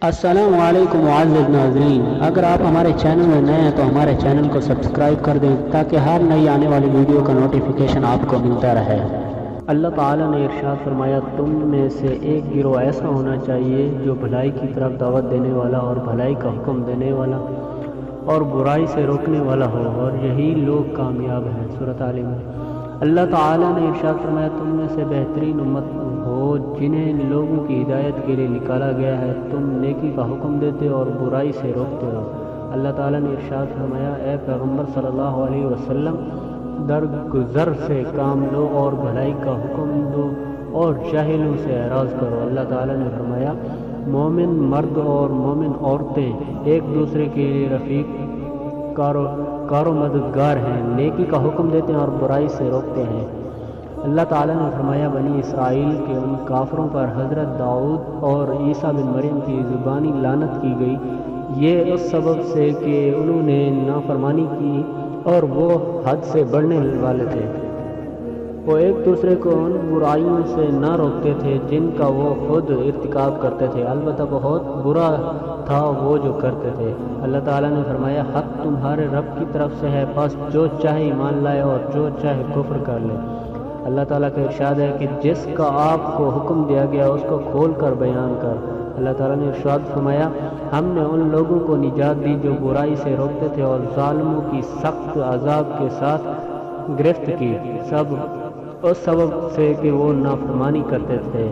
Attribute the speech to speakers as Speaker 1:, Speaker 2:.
Speaker 1: السلام علیکم معزز ناظرین، اگر آپ ہمارے چینل میں نئے ہیں تو ہمارے چینل کو سبسکرائب کر دیں تاکہ ہر نئی آنے والی ویڈیو کا نوٹیفیکیشن آپ کو ملتا رہے۔ اللہ تعالیٰ نے ارشاد فرمایا، تم میں سے ایک گروہ ایسا ہونا چاہیے جو بھلائی کی طرف دعوت دینے والا اور بھلائی کا حکم دینے والا اور برائی سے روکنے والا ہو، اور یہی لوگ کامیاب ہیں۔ سورۃ آل عمران۔ اللہ تعالیٰ نے ارشاد فرمایا، تم میں سے بہترین امت ہو جنہیں لوگوں کی ہدایت کے لیے نکالا گیا ہے، تم نیکی کا حکم دیتے اور برائی سے روکتے ہو۔ اللہ تعالیٰ نے ارشاد فرمایا، اے پیغمبر صلی اللہ علیہ وسلم، درگزر سے کام لو اور بھلائی کا حکم دو اور جاہلوں سے اعراض کرو۔ اللہ تعالیٰ نے فرمایا، مومن مرد اور مومن عورتیں ایک دوسرے کے لیے رفیق کارو مددگار ہیں، نیکی کا حکم دیتے ہیں اور برائی سے روکتے ہیں۔ اللہ تعالیٰ نے فرمایا، بنی اسرائیل کے ان کافروں پر حضرت داؤد اور عیسیٰ بن مریم کی زبانی لعنت کی گئی، یہ اس سبب سے کہ انہوں نے نافرمانی کی اور وہ حد سے بڑھنے والے تھے۔ وہ ایک دوسرے کو ان برائیوں سے نہ روکتے تھے جن کا وہ خود ارتکاب کرتے تھے، البتہ بہت برا تھا وہ جو کرتے تھے۔ اللہ تعالیٰ نے فرمایا، حق تمہارے رب کی طرف سے ہے، پس جو چاہے ایمان لائے اور جو چاہے کفر کر لے۔ اللہ تعالیٰ کا ارشاد ہے کہ جس کا آپ کو حکم دیا گیا اس کو کھول کر بیان کر۔ اللہ تعالیٰ نے ارشاد فرمایا، ہم نے ان لوگوں کو نجات دی جو برائی سے روکتے تھے اور ظالموں کی سخت عذاب کے ساتھ گرفت کی، سب اس سبب سے کہ وہ نافرمانی کرتے تھے۔